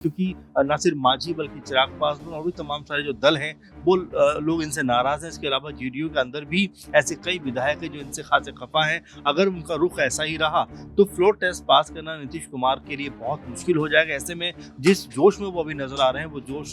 क्योंकि ना सिर्फ मांझी बल्कि चिराग पासवान और भी तमाम सारे जो दल हैं वो लोग इनसे नाराज हैं। इसके अलावा जेडीयू के अंदर भी ऐसे कई विधायक हैं जो इनसे खासे खफा हैं। अगर उनका रुख ऐसा ही रहा तो फ्लोर टेस्ट पास करना नीतीश कुमार के लिए बहुत मुश्किल हो जाएगा। ऐसे में जिस जोश में वो अभी नजर आ रहे हैं वो जोश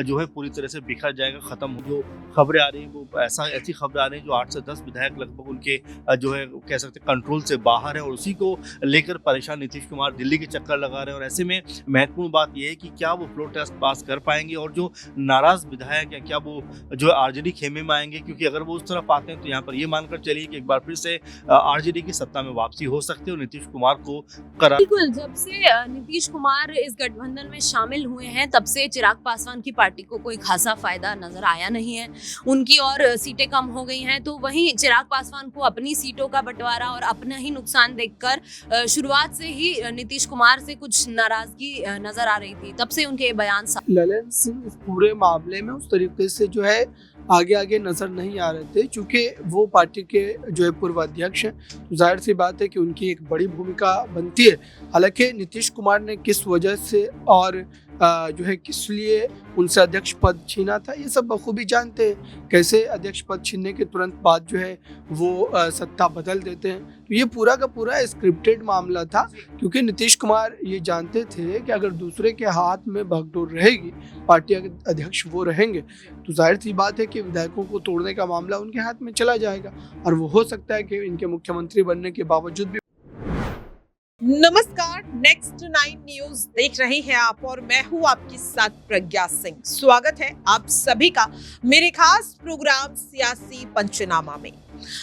जो है पूरी तरह से बिखर जाएगा, खत्म। जो खबरें आ रही हैं वो ऐसी खबरें आ रही हैं जो 8 से 10 विधायक लगभग उनके जो है कह सकते हैं कंट्रोल से बाहर है और उसी को लेकर परेशान नीतीश कुमार दिल्ली के चक्कर लगा रहे हैं। और ऐसे में महत्वपूर्ण बात यह है कि क्या वो फ्लोर टेस्ट पास कर पाएंगे और जो नाराज विधायक हैं क्या वो जो आरजेडी खेमे में आएंगे, क्योंकि अगर वो उस तरफ आते हैं तो यहाँ पर ये मानकर चलिए कि एक बार फिर से आरजेडी की सत्ता में वापसी हो सकती है और नीतीश कुमार को बिल्कुल। जब से नीतीश कुमार इस गठबंधन में शामिल हुए हैं तब से चिराग पासवान की पार्टी को कोई खासा फायदा नजर आया नहीं है। उनकी और सीटें कम हो गई हैं, तो वहीं चिराग पासवान को अपनी सीटों का बंटवारा और अपना ही नुकसान देखकर शुरुआत से ही नीतीश कुमार से कुछ नाराजगी नजर आ रही थी। तब से उनके बयान ललन सिंह इस पूरे मामले में उस तरीके से जो है आगे नजर नहीं आ रहे थे, क्योंकि वो पार्टी के जो है पूर्व अध्यक्ष हैं, तो जाहिर सी बात है कि उनकी एक बड़ी भूमिका बनती है। हालांकि नीतीश कुमार ने किस वजह से और जो है किस लिए उनसे अध्यक्ष पद छीना था ये सब बखूबी जानते हैं। कैसे अध्यक्ष पद छीनने के तुरंत बाद जो है वो सत्ता बदल देते हैं। तो ये पूरा का पूरा स्क्रिप्टेड मामला था, क्योंकि नीतीश कुमार ये जानते थे कि अगर दूसरे के हाथ में भगडोर रहेगी, पार्टी के अध्यक्ष वो रहेंगे, तो जाहिर सी बात है कि विधायकों को तोड़ने का मामला उनके हाथ में चला जाएगा और वो हो सकता है कि इनके मुख्यमंत्री बनने के बावजूद भी। नमस्कार, नेक्स्ट 9 न्यूज देख रहे हैं आप और मैं हूं आपके साथ प्रज्ञा सिंह। स्वागत है आप सभी का मेरे खास प्रोग्राम सियासी पंचनामा में।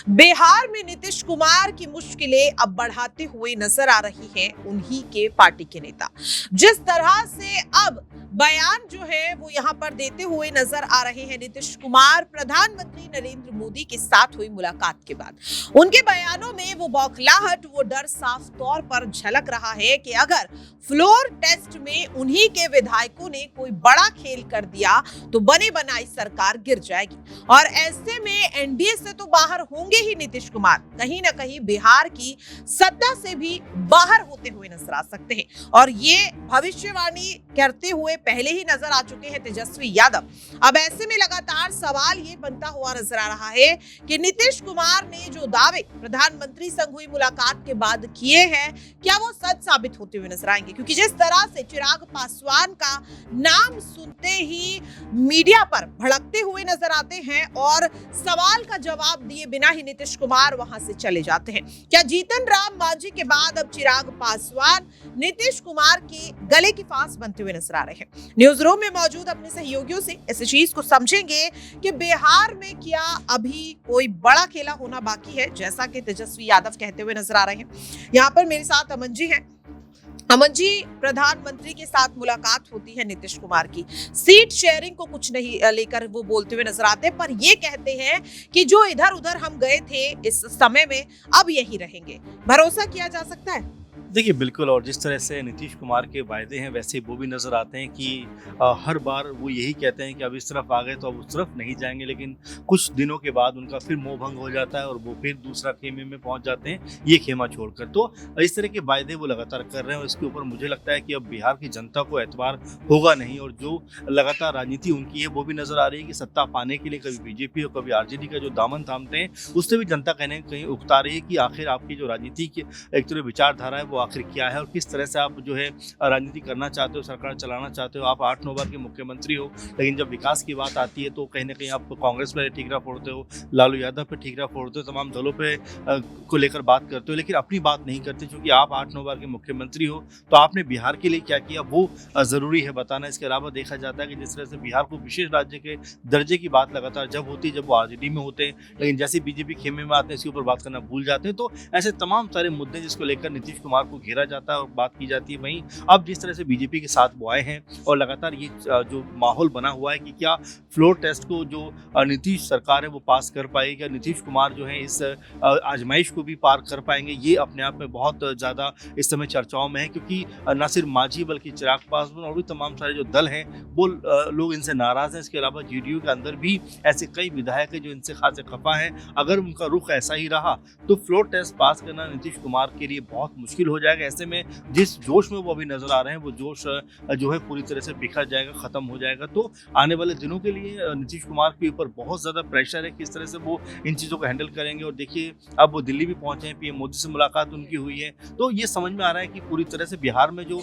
बिहार में नीतीश कुमार की मुश्किलें अब बढ़ाते हुए नजर आ रही हैं उन्हीं के पार्टी के नेता। जिस तरह से अब बयान जो है वो यहाँ पर देते हुए नजर आ रहे हैं नीतीश कुमार प्रधानमंत्री नरेंद्र मोदी के साथ हुई मुलाकात के बाद, उनके बयानों में वो बौखलाहट, वो डर साफ तौर पर झलक रहा है कि अगर फ्लोर टेस्ट में उन्हीं के विधायकों ने कोई बड़ा खेल कर दिया तो बनी बनाई सरकार गिर जाएगी और ऐसे में एनडीए से तो बाहर होंगे ही नीतीश कुमार, कहीं ना कहीं बिहार की सत्ता से भी बाहर होते हुए नजर आ सकते हैं। और ये भविष्यवाणी करते हुए पहले ही नजर आ चुके हैं तेजस्वी यादव। अब ऐसे में लगातार सवाल ये बनता हुआ नजर आ रहा है कि नीतीश कुमार ने जो दावे प्रधानमंत्री संग हुई मुलाकात के बाद किए हैं क्या वो सच साबित होते हुए नजर आएंगे, क्योंकि जिस तरह से चिराग पासवान का नाम सुनते ही मीडिया पर भड़कते हुए नजर आते हैं और सवाल का जवाब दिए बिना ही नीतीश कुमार वहां से चले जाते हैं। क्या जीतन राम मांझी के बाद अब चिराग पासवान नीतीश कुमार के गले की फांस बनते हुए नजर आ रहे हैं? न्यूज रूम में मौजूद अपने सहयोगियों से इस चीज को समझेंगे कि बिहार में क्या अभी कोई बड़ा खेला होना बाकी है, जैसा कि तेजस्वी यादव कहते हुए नजर आ रहे हैं। यहाँ पर मेरे साथ अमन जी हैं। अमन जी, प्रधानमंत्री के साथ मुलाकात होती है नीतीश कुमार की, सीट शेयरिंग को कुछ नहीं लेकर वो बोलते हुए नजर आते हैं, पर ये कहते हैं कि जो इधर उधर हम गए थे इस समय में अब यही रहेंगे। भरोसा किया जा सकता है? देखिए बिल्कुल, और जिस तरह से नीतीश कुमार के वायदे हैं वैसे वो भी नज़र आते हैं कि हर बार वो यही कहते हैं कि अब इस तरफ आ गए तो अब उस तरफ नहीं जाएंगे, लेकिन कुछ दिनों के बाद उनका फिर मोह भंग हो जाता है और वो फिर दूसरा खेमे में पहुंच जाते हैं, ये खेमा छोड़कर। तो इस तरह के वायदे वो लगातार कर रहे हैं और इसके ऊपर मुझे लगता है कि अब बिहार की जनता को एतबार होगा नहीं और जो लगातार राजनीति उनकी है वो भी नज़र आ रही है कि सत्ता पाने के लिए कभी बीजेपी और कभी आरजेडी का जो दामन थामते हैं उससे भी जनता कहीं कहीं उकता रही है कि आखिर आपकी जो राजनीति की एक तरह विचारधारा है वो आखिर क्या है और किस तरह से आप जो है राजनीति करना चाहते हो, सरकार चलाना चाहते हो। आप 8-9 बार के मुख्यमंत्री हो, लेकिन जब विकास की बात आती है तो कहीं ना कहीं आप कांग्रेस पे ठीकरा फोड़ते हो, लालू यादव पे ठीकरा फोड़ते हो, तमाम दलों पे को लेकर बात करते हो, लेकिन अपनी बात नहीं करते। क्योंकि आप 8-9 बार के मुख्यमंत्री हो तो आपने बिहार के लिए क्या किया वो ज़रूरी है बताना। इसके अलावा देखा जाता है कि जिस तरह से बिहार को विशेष राज्य के दर्जे की बात लगातार जब होती है जब वो आरजेडी में होते हैं, लेकिन जैसे बीजेपी खेमे में आते हैं इसके ऊपर बात करना भूल जाते हैं। तो ऐसे तमाम सारे मुद्दे जिसको लेकर नीतीश कुमार को घेरा जाता है और बात की जाती है। वहीं अब जिस तरह से बीजेपी के साथ वो आए हैं और लगातार ये जो माहौल बना हुआ है कि क्या फ्लोर टेस्ट को जो नीतीश सरकार है वो पास कर पाएगी, क्या नीतीश कुमार जो है इस आजमाइश को भी पार कर पाएंगे, ये अपने आप में बहुत ज़्यादा इस समय चर्चाओं में है। क्योंकि न सिर्फ मांझी बल्कि चिराग पासवान और भी तमाम सारे जो दल हैं वो लोग इनसे नाराज हैं। इसके अलावा जेडीयू के अंदर भी ऐसे कई विधायक हैं जो इनसे खासे खफा हैं। अगर उनका रुख ऐसा ही रहा तो फ्लोर टेस्ट पास करना नीतीश कुमार के लिए बहुत मुश्किल हो हो जाएगा। ऐसे में जिस जोश में वो अभी नजर आ रहे हैं वो जोश जो है पूरी तरह से बिखर जाएगा, खत्म हो जाएगा। तो आने वाले दिनों के लिए नीतीश कुमार के ऊपर बहुत ज्यादा प्रेशर है किस तरह से वो इन चीजों को हैंडल करेंगे। और देखिए अब वो दिल्ली भी पहुंचे हैं, पीएम मोदी से मुलाकात उनकी हुई है, तो ये समझ में आ रहा है कि पूरी तरह से बिहार में जो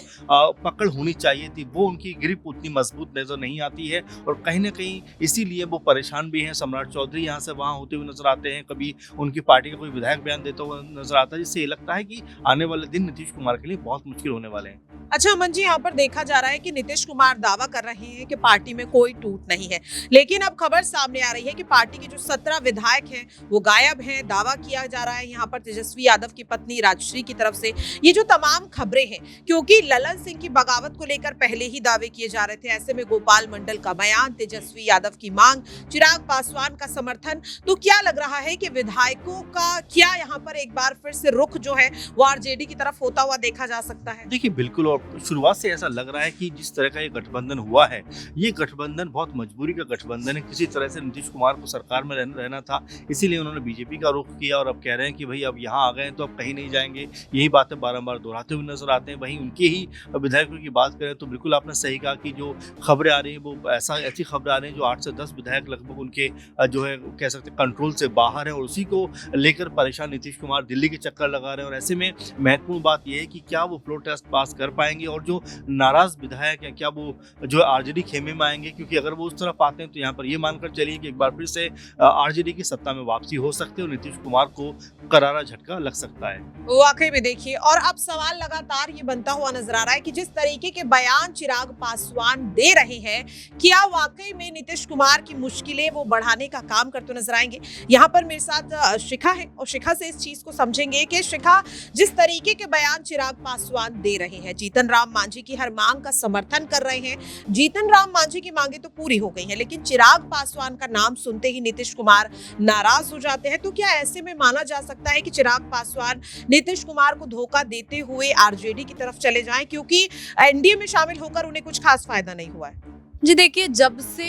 पकड़ होनी चाहिए थी वो उनकी ग्रिप उतनी मजबूत नजर नहीं आती है। और कहीं ना कहीं इसीलिए वो परेशान भी हैं। सम्राट चौधरी यहाँ से वहाँ होते हुए नजर आते हैं, कभी उनकी पार्टी का कोई विधायक बयान देता हुआ नजर आता है, जिससे ये लगता है कि आने वाले दिन नीतीश कुमार के लिए बहुत मुश्किल होने वाले हैं। अच्छा अमन जी, यहाँ पर देखा जा रहा है कि नीतीश कुमार दावा कर रहे हैं कि पार्टी में कोई टूट नहीं है, लेकिन अब खबर सामने आ रही है कि पार्टी के जो 17 विधायक हैं वो गायब हैं। दावा किया जा रहा है यहाँ पर तेजस्वी यादव की पत्नी राजश्री की तरफ से। ये जो तमाम खबरें हैं, क्योंकि ललन सिंह की बगावत को लेकर पहले ही दावे किए जा रहे थे, ऐसे में गोपाल मंडल का बयान, तेजस्वी यादव की मांग, चिराग पासवान का समर्थन, तो क्या लग रहा है कि विधायकों का क्या यहाँ पर एक बार फिर से रुख जो है वो आरजेडी की तरफ होता हुआ देखा जा सकता है? देखिए बिल्कुल, और शुरुआत से ऐसा लग रहा है कि जिस तरह का ये गठबंधन हुआ है, ये गठबंधन बहुत मजबूरी का गठबंधन है। किसी तरह से नीतीश कुमार को सरकार में रहना था, इसीलिए उन्होंने बीजेपी का रुख किया और अब कह रहे हैं कि भाई अब यहाँ आ गए तो अब कहीं नहीं जाएंगे। यही बातें बारंबार दोहराते हुए नजर आते हैं। वहीं उनके ही विधायकों की बात करें तो बिल्कुल आपने सही कहा कि जो खबरें आ रही हैं वो ऐसी खबरें आ रही हैं जो 8 से 10 विधायक लगभग उनके जो है कह सकते हैं कंट्रोल से बाहर है, और उसी को लेकर परेशान नीतीश कुमार दिल्ली के चक्कर लगा रहे हैं। और ऐसे में महत्वपूर्ण बात यह है कि क्या वो फ्लोर टेस्ट पास कर पाएंगे, और जो नाराज विधायक हैं क्या वो जो आरजेडी खेमे में आएंगे, क्योंकि अगर वो उस तरफ आते हैं तो यहाँ पर ये मानकर चलिए कि एक बार फिर से आरजेडी की सत्ता में वापसी हो सकती है और नीतीश कुमार को करारा झटका लग सकता है। वाकई में देखिए, और अब सवाल लगातार ये बनता हुआ नजर आ रहा है कि जिस तरीके के बयान चिराग पासवान दे रहे हैं, क्या वाकई में नीतीश कुमार की मुश्किलें वो बढ़ाने का काम करते नजर आएंगे? यहाँ पर मेरे साथ शिखा है और शिखा से इस चीज को समझेंगे कि शिखा, जिस तरीके के बयान चिराग पासवान दे रहे हैं, जीतन राम मांझी की हर मांग का समर्थन कर रहे हैं, जीतन राम मांझी की मांगे तो पूरी हो गई हैं, लेकिन चिराग पासवान का नाम सुनते ही नीतीश कुमार नाराज हो जाते हैं, तो क्या ऐसे में माना जा सकता है कि चिराग पासवान नीतीश कुमार को धोखा देते हुए आरजेडी की तरफ चले जाएं, क्योंकि एनडीए में शामिल होकर उन्हें कुछ खास फायदा नहीं हुआ है? जी देखिए, जब से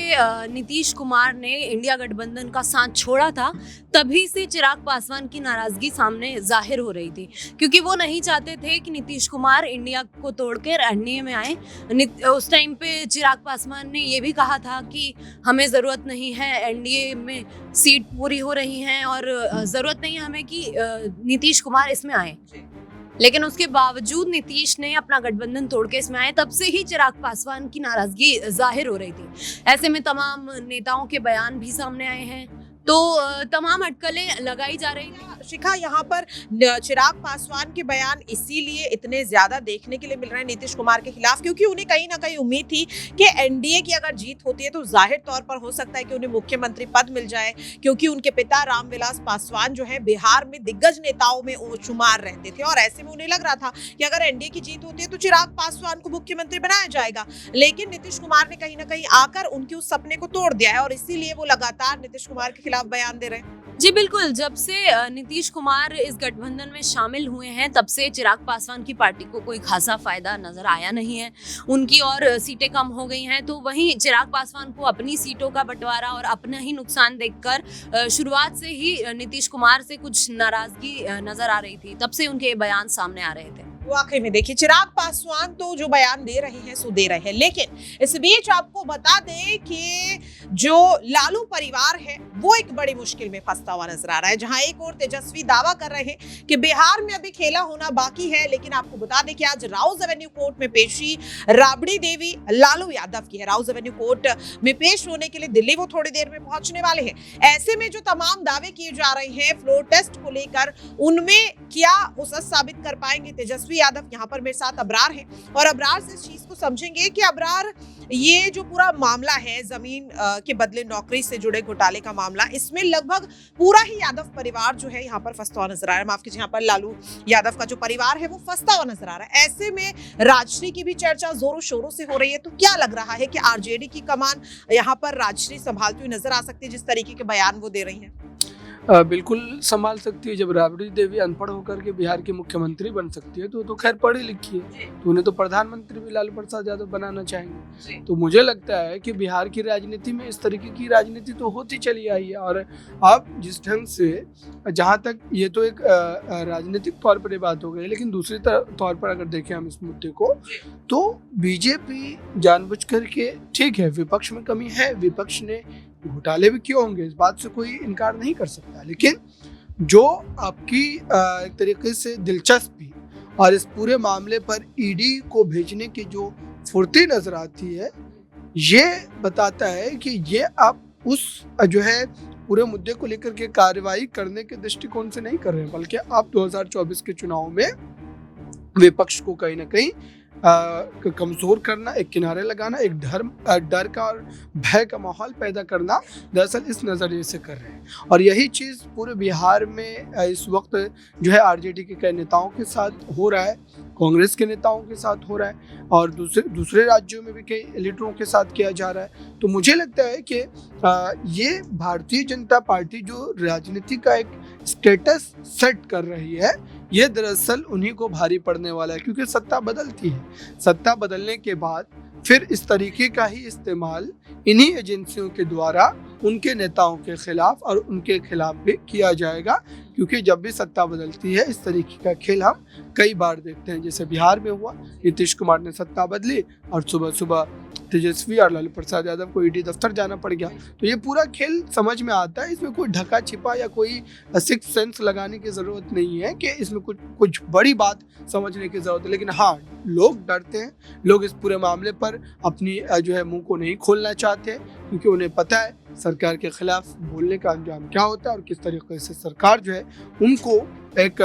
नीतीश कुमार ने इंडिया गठबंधन का साथ छोड़ा था, तभी से चिराग पासवान की नाराजगी सामने जाहिर हो रही थी, क्योंकि वो नहीं चाहते थे कि नीतीश कुमार इंडिया को तोड़कर एनडीए में आए। उस टाइम पे चिराग पासवान ने ये भी कहा था कि हमें ज़रूरत नहीं है, एनडीए में सीट पूरी हो रही हैं और ज़रूरत नहीं है हमें कि नीतीश कुमार इसमें आए। लेकिन उसके बावजूद नीतीश ने अपना गठबंधन तोड़ के इसमें आए, तब से ही चिराग पासवान की नाराजगी जाहिर हो रही थी। ऐसे में तमाम नेताओं के बयान भी सामने आए हैं, तो तमाम अटकलें लगाई जा रही थी। शिखा, यहाँ पर चिराग पासवान के बयान इसीलिए इतने ज्यादा देखने के लिए मिल रहे हैं नीतीश कुमार के खिलाफ, क्योंकि उन्हें कहीं ना कहीं उम्मीद थी कि एनडीए की अगर जीत होती है तो जाहिर तौर पर हो सकता है कि उन्हें मुख्यमंत्री पद मिल जाए, क्योंकि उनके पिता रामविलास पासवान जो है बिहार में दिग्गज नेताओं में शुमार रहते थे, और ऐसे में उन्हें लग रहा था कि अगर एनडीए की जीत होती है तो चिराग पासवान को मुख्यमंत्री बनाया जाएगा। लेकिन नीतीश कुमार ने कहीं ना कहीं आकर उनके उस सपने को तोड़ दिया है, और इसीलिए वो लगातार नीतीश कुमार के खिलाफ बयान दे रहे हैं। जी बिल्कुल, जब से नीतीश कुमार इस गठबंधन में शामिल हुए हैं, तब से चिराग पासवान की पार्टी को कोई खासा फायदा नजर आया नहीं है। उनकी और सीटें कम हो गई हैं, तो वहीं चिराग पासवान को अपनी सीटों का बंटवारा और अपना ही नुकसान देखकर शुरुआत से ही नीतीश कुमार से कुछ नाराजगी नजर आ रही थी। तब से उनके बयान सामने आ रहे थे। वाकई में देखिए, चिराग पासवान तो जो बयान दे रहे हैं सो दे रहे हैं, लेकिन इस बीच आपको बता दें कि जो लालू परिवार है वो एक बड़ी मुश्किल में फंसता हुआ नजर आ रहा है। जहां एक और तेजस्वी दावा कर रहे हैं कि बिहार में अभी खेला होना बाकी है, लेकिन आपको बता दें कि आज राउज एवेन्यू कोर्ट में पेशी राबड़ी देवी लालू यादव की है। राउज एवेन्यू कोर्ट में पेश होने के लिए दिल्ली वो थोड़ी देर में पहुंचने वाले हैं। ऐसे में जो तमाम दावे किए जा रहे हैं फ्लोर टेस्ट को लेकर, उनमें क्या वो सच साबित कर पाएंगे तेजस्वी यादव? यहाँ पर मेरे साथ अबरार है, और अबरार से इस चीज को समझेंगे कि अबरार, ये जो पूरा मामला है जमीन के बदले नौकरी से जुड़े घोटाले का मामला, इसमें लगभग पूरा ही यादव परिवार जो है यहाँ पर फंसता हुआ नजर आ रहा है। माफ कीजिए, यहाँ पर लालू यादव का जो परिवार है वो फंसता हुआ नजर आ रहा है। ऐसे में राजश्री की भी चर्चा जोरों शोरों से हो रही है, तो क्या लग रहा है कि आरजेडी की कमान यहाँ पर राजश्री संभालती हुई नजर आ सकती है, जिस तरीके के बयान वो दे रही है? बिल्कुल संभाल सकती है। जब राबड़ी देवी अनपढ़ होकर के बिहार की मुख्यमंत्री बन सकती है तो खैर पढ़ी लिखी है, तो उन्हें तो प्रधानमंत्री भी लालू प्रसाद यादव बनाना चाहेंगे। तो मुझे लगता है कि बिहार की राजनीति में इस तरीके की राजनीति तो होती चली आई है। और अब जिस ढंग से, जहाँ तक ये तो एक राजनीतिक तौर पर ये बात हो गई, लेकिन दूसरी तौर पर अगर देखें हम इस मुद्दे को, तो बीजेपी जानबूझ करके, ठीक है विपक्ष में कमी है, विपक्ष ने घोटाले भी किए होंगे, इस बात से कोई इनकार नहीं कर सकता, लेकिन जो आपकी एक तरीके से दिलचस्पी और इस पूरे मामले पर ईडी को भेजने की जो फुर्ती नजर आती है, ये बताता है कि ये आप उस जो है पूरे मुद्दे को लेकर के कार्रवाई करने के दृष्टिकोण से नहीं कर रहे हैं, बल्कि आप 2024 के चुनाव में विपक्ष को कहीं ना कहीं कमजोर करना, एक किनारे लगाना, एक डर का और भय का माहौल पैदा करना, दरअसल इस नज़रिए से कर रहे हैं। और यही चीज़ पूरे बिहार में इस वक्त जो है आरजेडी के कई नेताओं के साथ हो रहा है, कांग्रेस के नेताओं के साथ हो रहा है, और दूसरे राज्यों में भी कई लीडरों के साथ किया जा रहा है। तो मुझे लगता है कि ये भारतीय जनता पार्टी जो राजनीति का एक स्टेटस सेट कर रही है, ये दरअसल उन्हीं को भारी पड़ने वाला है, क्योंकि सत्ता बदलती है। सत्ता बदलने के बाद फिर इस तरीके का ही इस्तेमाल इन्हीं एजेंसियों के द्वारा उनके नेताओं के खिलाफ और उनके खिलाफ भी किया जाएगा, क्योंकि जब भी सत्ता बदलती है इस तरीके का खेल हम कई बार देखते हैं। जैसे बिहार में हुआ, नीतीश कुमार ने सत्ता बदली और सुबह सुबह तेजस्वी और लालू प्रसाद यादव को ईडी दफ्तर जाना पड़ गया। तो ये पूरा खेल समझ में आता है, इसमें कोई ढका छिपा या कोई सिक्स सेंस लगाने की ज़रूरत नहीं है कि इसमें कुछ बड़ी बात समझने की ज़रूरत है। लेकिन हाँ, लोग डरते हैं, लोग इस पूरे मामले पर अपनी जो है मुंह को नहीं खोलना चाहते, क्योंकि उन्हें पता है सरकार के खिलाफ बोलने का अंजाम क्या होता है और किस तरीके से सरकार जो है उनको एक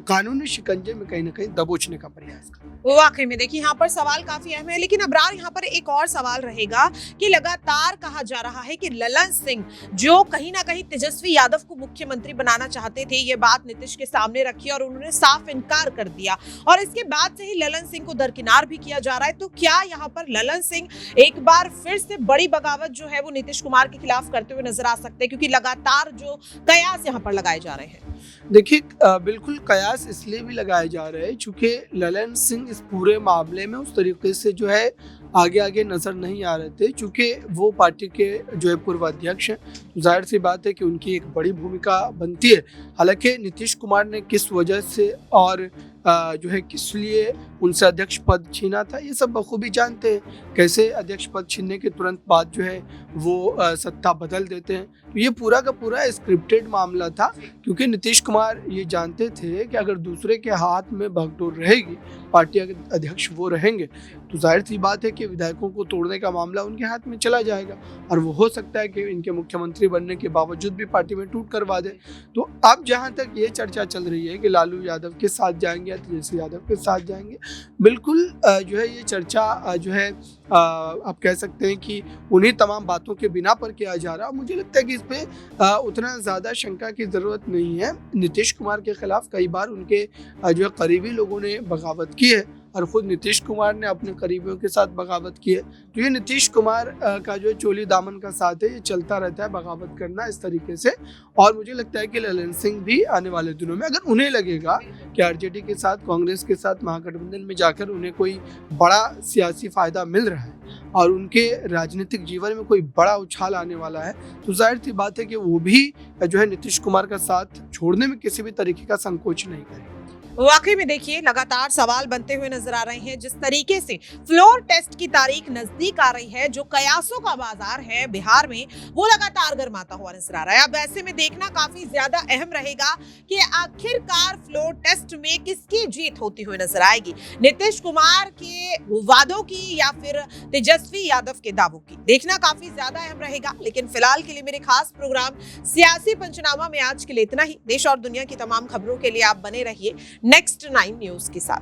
कानूनी शिकंजे में कहीं ना कहीं दबोचने का प्रयास कर। वाकई में देखिए, यहाँ पर सवाल काफी अहम है, लेकिन अबरार यहाँ पर एक और सवाल रहेगा कि लगातार कहा जा रहा है कि ललन सिंह जो कहीं ना कहीं तेजस्वी यादव को मुख्यमंत्री बनाना चाहते थे, ये बात नीतीश के सामने रखी और उन्होंने साफ इनकार कर दिया, और इसके बाद से ही ललन सिंह को दरकिनार भी किया जा रहा है। तो क्या यहाँ पर ललन सिंह एक बार फिर से बड़ी बगावत जो है वो नीतीश कुमार के खिलाफ करते हुए नजर आ सकते हैं, क्योंकि लगातार जो कयास यहाँ पर लगाए जा रहे हैं? देखिए, बिल्कुल कयास इसलिए भी लगाए जा रहे हैं क्योंकि ललन सिंह इस पूरे मामले में उस तरीके से जो है आगे नजर नहीं आ रहे थे, क्योंकि वो पार्टी के जो है पूर्व अध्यक्ष हैं, तो जाहिर सी बात है कि उनकी एक बड़ी भूमिका बनती है। हालांकि नीतीश कुमार ने किस वजह से और जो है किस लिए उनसे अध्यक्ष पद छीना था, ये सब बखूबी जानते हैं। कैसे अध्यक्ष पद छीनने के तुरंत बाद जो है वो सत्ता बदल देते हैं। तो ये पूरा का पूरा स्क्रिप्टेड मामला था, क्योंकि नीतीश कुमार ये जानते थे कि अगर दूसरे के हाथ में भगडोर रहेगी, पार्टी अध्यक्ष वो रहेंगे, तो जाहिर सी बात है कि विधायकों को तोड़ने का मामला उनके हाथ में चला जाएगा, और वो हो सकता है कि इनके मुख्यमंत्री बनने के बावजूद भी पार्टी में टूट करवा दे। तो अब जहाँ तक ये चर्चा चल रही है कि लालू यादव के साथ जाएंगे, तेजस्वी यादव के साथ जाएंगे, बिल्कुल जो है ये चर्चा जो है आप कह सकते हैं कि उन्हीं तमाम बातों के बिना पर किया जा रहा है। मुझे लगता है कि इस पे उतना ज़्यादा शंका की ज़रूरत नहीं है। नीतीश कुमार के खिलाफ कई बार उनके जो है करीबी लोगों ने बगावत की है, और खुद नीतीश कुमार ने अपने करीबियों के साथ बगावत की है। तो ये नीतीश कुमार का जो चोली दामन का साथ है, ये चलता रहता है बगावत करना इस तरीके से। और मुझे लगता है कि ललन सिंह भी आने वाले दिनों में, अगर उन्हें लगेगा कि आरजेडी के साथ, कांग्रेस के साथ महागठबंधन में जाकर उन्हें कोई बड़ा सियासी फायदा मिल रहा है और उनके राजनीतिक जीवन में कोई बड़ा उछाल आने वाला है, तो जाहिर सी बात है कि वो भी जो है नीतीश कुमार का साथ छोड़ने में किसी भी तरीके का संकोच नहीं करेंगे। वाकई में देखिए, लगातार सवाल बनते हुए नजर आ रहे हैं। जिस तरीके से फ्लोर टेस्ट की तारीख नजदीक आ रही है, जो कयासों का बाजार है बिहार में, वो लगातार गर्माता हुआ नजर आ रहा है। अब ऐसे में देखना काफी ज्यादा अहम रहेगा कि आखिरकार फ्लोर टेस्ट में किसकी जीत होती हुई नजर आएगी, नीतीश कुमार के वादों की या फिर तेजस्वी यादव के दावों की। देखना काफी ज्यादा अहम रहेगा। लेकिन फिलहाल के लिए मेरे खास प्रोग्राम सियासी पंचनामा में आज के लिए इतना ही। देश और दुनिया की तमाम खबरों के लिए आप बने रहिए नेक्स्ट 9 न्यूज के साथ।